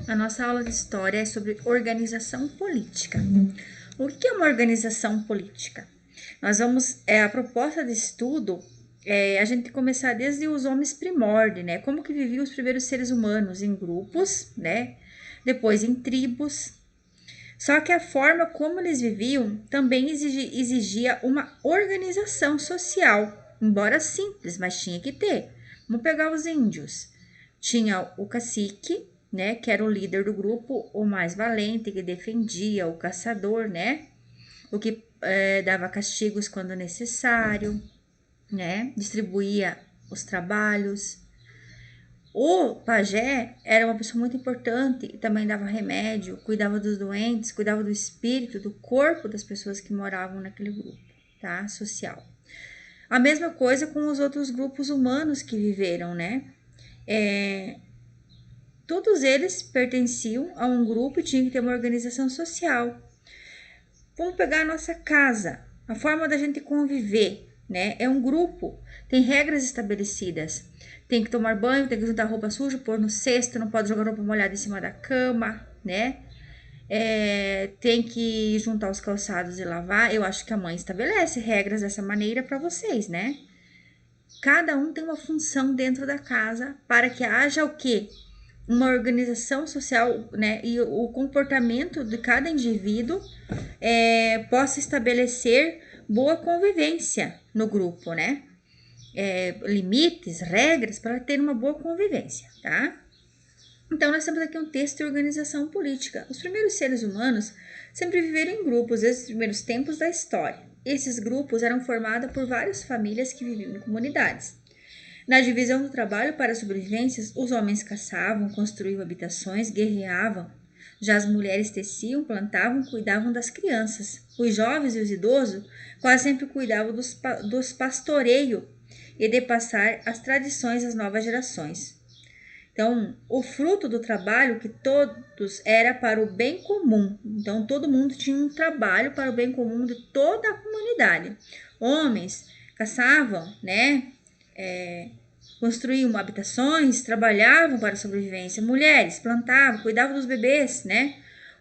A nossa aula de história é sobre organização política. O que é uma organização política? Nós vamos, a proposta de estudo é a gente começar desde os homens primórdios, né? Como que viviam os primeiros seres humanos em grupos, né? Depois em tribos. Só que a forma como eles viviam também exigia uma organização social, embora simples, mas tinha que ter. Vamos pegar os índios. Tinha o cacique, né, que era o líder do grupo, o mais valente, que defendia, o caçador, né, o que dava castigos quando necessário, né, distribuía os trabalhos. O pajé era uma pessoa muito importante e também dava remédio, cuidava dos doentes, cuidava do espírito, do corpo das pessoas que moravam naquele grupo, tá, social. A mesma coisa com os outros grupos humanos que viveram, né, todos eles pertenciam a um grupo e tinham que ter uma organização social. Vamos pegar a nossa casa, a forma da gente conviver, né? É um grupo, tem regras estabelecidas. Tem que tomar banho, tem que juntar roupa suja, pôr no cesto, não pode jogar roupa molhada em cima da cama, né? Tem que juntar os calçados e lavar. Eu acho que a mãe estabelece regras dessa maneira para vocês, né? Cada um tem uma função dentro da casa para que haja o quê? Uma organização social, né, e o comportamento de cada indivíduo possa estabelecer boa convivência no grupo, né? Limites, regras para ter uma boa convivência, tá? Então, nós temos aqui um texto de organização política. Os primeiros seres humanos sempre viveram em grupos desde os primeiros tempos da história. Esses grupos eram formados por várias famílias que viviam em comunidades. Na divisão do trabalho para sobrevivências, os homens caçavam, construíam habitações, guerreavam. Já as mulheres teciam, plantavam, cuidavam das crianças. Os jovens e os idosos quase sempre cuidavam dos pastoreios e de passar as tradições às novas gerações. Então, o fruto do trabalho que todos era para o bem comum. Então, todo mundo tinha um trabalho para o bem comum de toda a comunidade. Homens caçavam, né? Construíam habitações, trabalhavam para a sobrevivência. Mulheres plantavam, cuidavam dos bebês, né?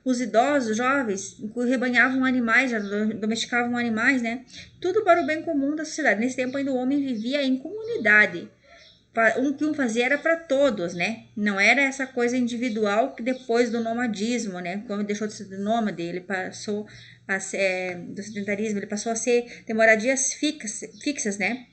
Os idosos, jovens, rebanhavam animais, já domesticavam animais, né? Tudo para o bem comum da sociedade. Nesse tempo ainda o homem vivia em comunidade. O que um fazia era para todos, né? Não era essa coisa individual que depois do nomadismo, né? Quando deixou de ser nômade, ele passou a ser do sedentarismo, ele passou a ser de moradias fixas, né?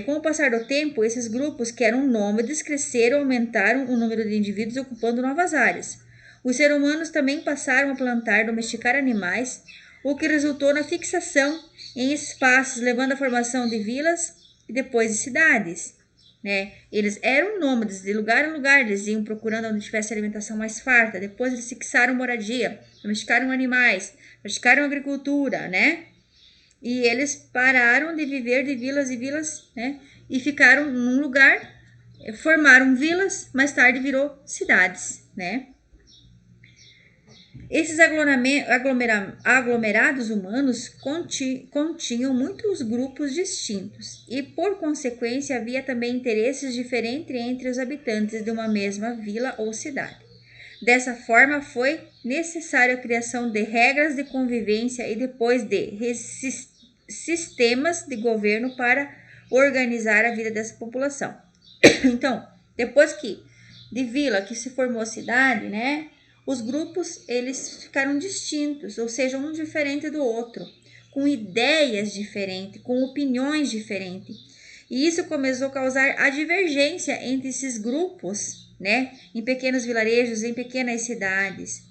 Com o passar do tempo, esses grupos que eram nômades cresceram, aumentaram o número de indivíduos ocupando novas áreas. Os seres humanos também passaram a plantar, domesticar animais, o que resultou na fixação em espaços, levando à formação de vilas e depois de cidades. Né? Eles eram nômades, de lugar em lugar, eles iam procurando onde tivesse alimentação mais farta. Depois eles fixaram moradia, domesticaram animais, praticaram agricultura, né? E eles pararam de viver de vilas e vilas, né? E ficaram num lugar, formaram vilas, mais tarde virou cidades, né? Esses aglomerados humanos continham muitos grupos distintos e, por consequência, havia também interesses diferentes entre os habitantes de uma mesma vila ou cidade. Dessa forma, foi necessária a criação de regras de convivência e depois de sistemas de governo para organizar a vida dessa população. Então, depois que de vila que se formou cidade, né? Os grupos eles ficaram distintos, ou seja, um diferente do outro, com ideias diferentes, com opiniões diferentes. E isso começou a causar a divergência entre esses grupos, né? Em pequenos vilarejos, em pequenas cidades.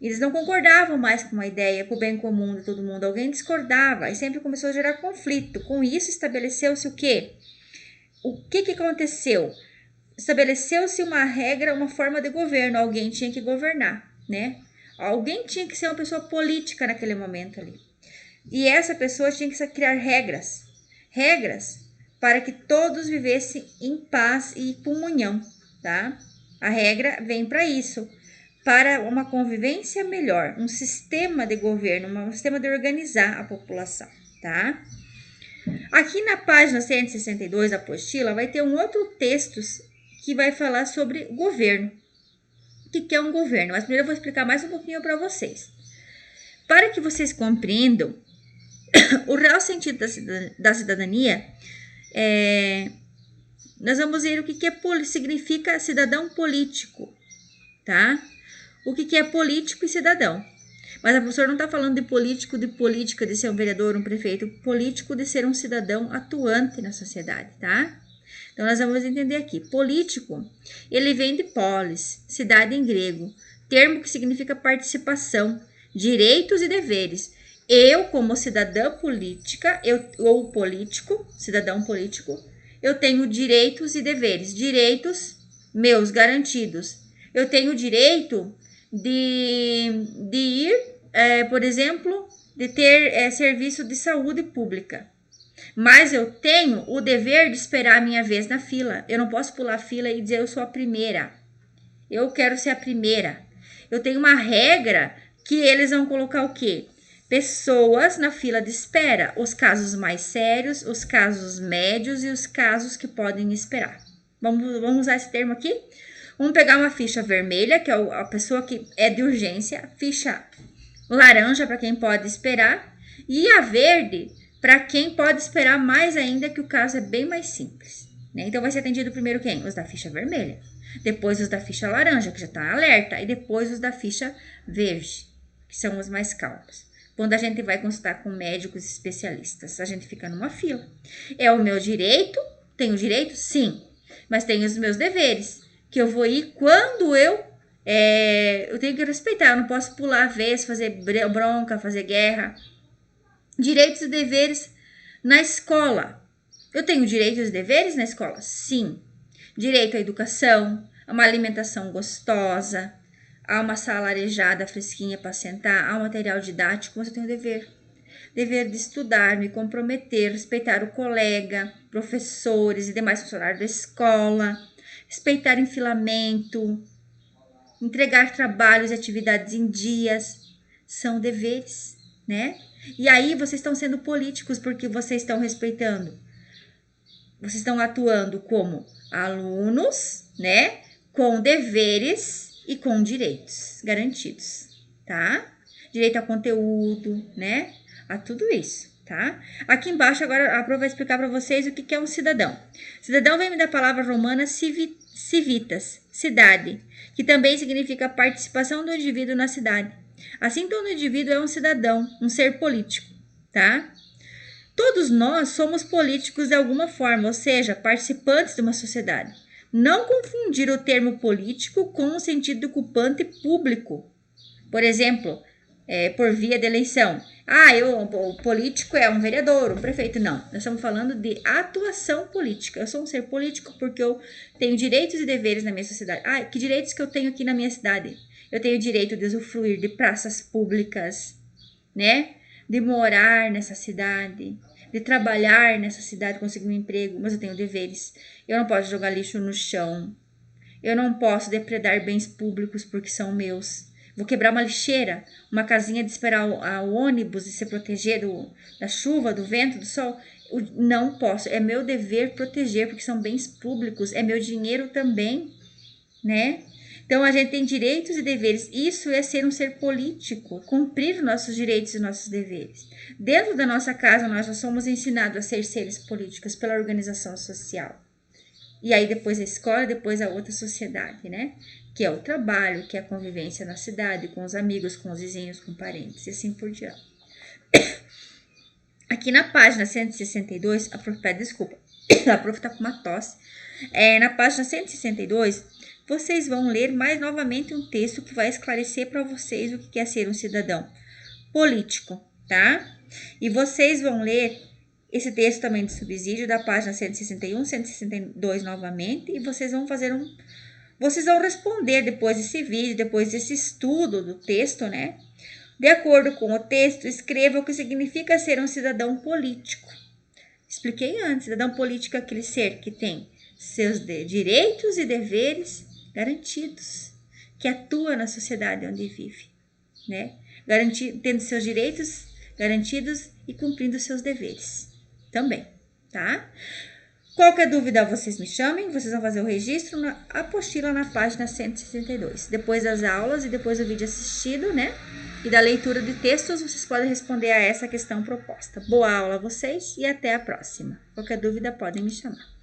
Eles não concordavam mais com a ideia, com o bem comum de todo mundo. Alguém discordava e sempre começou a gerar conflito. Com isso estabeleceu-se o quê? O que aconteceu? Estabeleceu-se uma regra, uma forma de governo. Alguém tinha que governar, né? Alguém tinha que ser uma pessoa política naquele momento ali. E essa pessoa tinha que criar regras. Regras para que todos vivessem em paz e comunhão, tá? A regra vem para isso, para uma convivência melhor, um sistema de governo, um sistema de organizar a população, tá? Aqui na página 162 da apostila vai ter um outro texto que vai falar sobre governo. o que é um governo, mas primeiro eu vou explicar mais um pouquinho para vocês. Para que vocês compreendam o real sentido da cidadania, nós vamos ver o que significa cidadão político, tá? O que é político e cidadão. Mas a professora não está falando de político, de política, de ser um vereador, um prefeito. Político de ser um cidadão atuante na sociedade, tá? Então, nós vamos entender aqui. Político, ele vem de polis, cidade em grego. Termo que significa participação, direitos e deveres. Eu, como cidadã política, ou político, cidadão político, eu tenho direitos e deveres. Direitos meus garantidos. Eu tenho o direito de ir, por exemplo, de ter serviço de saúde pública. Mas eu tenho o dever de esperar a minha vez na fila. Eu não posso pular a fila e dizer eu sou a primeira. Eu quero ser a primeira. Eu tenho uma regra que eles vão colocar o quê? Pessoas na fila de espera. Os casos mais sérios, os casos médios e os casos que podem esperar. Vamos usar esse termo aqui? Vamos pegar uma ficha vermelha, que é a pessoa que é de urgência, ficha laranja para quem pode esperar, e a verde para quem pode esperar mais ainda, que o caso é bem mais simples, né? Então vai ser atendido primeiro quem? Os da ficha vermelha, depois os da ficha laranja, que já está alerta, e depois os da ficha verde, que são os mais calmos. Quando a gente vai consultar com médicos especialistas, a gente fica numa fila. É o meu direito? Tenho direito? Sim, mas tenho os meus deveres, que eu vou ir quando eu tenho que respeitar. Eu não posso pular a vez, fazer bronca, fazer guerra. Direitos e deveres na escola. Eu tenho direitos e deveres na escola? Sim. Direito à educação, a uma alimentação gostosa, a uma sala arejada, fresquinha para sentar, a um material didático, mas eu tenho dever. Dever de estudar, me comprometer, respeitar o colega, professores e demais funcionários da escola, respeitar enfilamento, entregar trabalhos e atividades em dias, são deveres, né? E aí vocês estão sendo políticos porque vocês estão respeitando, vocês estão atuando como alunos, né? Com deveres e com direitos garantidos, tá? Direito a conteúdo, né? A tudo isso, tá? Aqui embaixo agora a Pro vai explicar para vocês o que é um cidadão. Cidadão vem da palavra romana civitas, cidade, que também significa participação do indivíduo na cidade. Assim, todo indivíduo é um cidadão, um ser político, tá? Todos nós somos políticos de alguma forma, ou seja, participantes de uma sociedade. Não confundir o termo político com o sentido ocupante público. Por exemplo, por via de eleição. O político é um vereador, um prefeito. Não, nós estamos falando de atuação política. Eu sou um ser político porque eu tenho direitos e deveres na minha sociedade. Que direitos que eu tenho aqui na minha cidade? Eu tenho o direito de usufruir de praças públicas, né? De morar nessa cidade, de trabalhar nessa cidade, conseguir um emprego, mas eu tenho deveres. Eu não posso jogar lixo no chão. Eu não posso depredar bens públicos porque são meus. Vou quebrar uma lixeira, uma casinha de esperar o ônibus e se proteger da chuva, do vento, do sol. Não posso. É meu dever proteger porque são bens públicos. É meu dinheiro também, né? Então, a gente tem direitos e deveres. Isso é ser um ser político, cumprir nossos direitos e nossos deveres. Dentro da nossa casa, nós já somos ensinados a ser seres políticos pela organização social. E aí, depois a escola, depois a outra sociedade, né? Que é o trabalho, que é a convivência na cidade, com os amigos, com os vizinhos, com parentes, e assim por diante. Aqui na página 162, a prof tá com uma tosse. Na página 162, vocês vão ler mais novamente um texto que vai esclarecer para vocês o que é ser um cidadão político, tá? E vocês vão ler esse texto também de subsídio da página 161, 162 novamente, e vocês vão vocês vão responder depois desse vídeo, depois desse estudo do texto, né? De acordo com o texto, escreva o que significa ser um cidadão político. Expliquei antes, cidadão político é aquele ser que tem seus direitos e deveres garantidos, que atua na sociedade onde vive, né? Tendo seus direitos garantidos e cumprindo seus deveres também, tá? Qualquer dúvida, vocês me chamem, vocês vão fazer o registro na apostila na página 162. Depois das aulas e depois do vídeo assistido, né? E da leitura de textos, vocês podem responder a essa questão proposta. Boa aula a vocês e até a próxima. Qualquer dúvida, podem me chamar.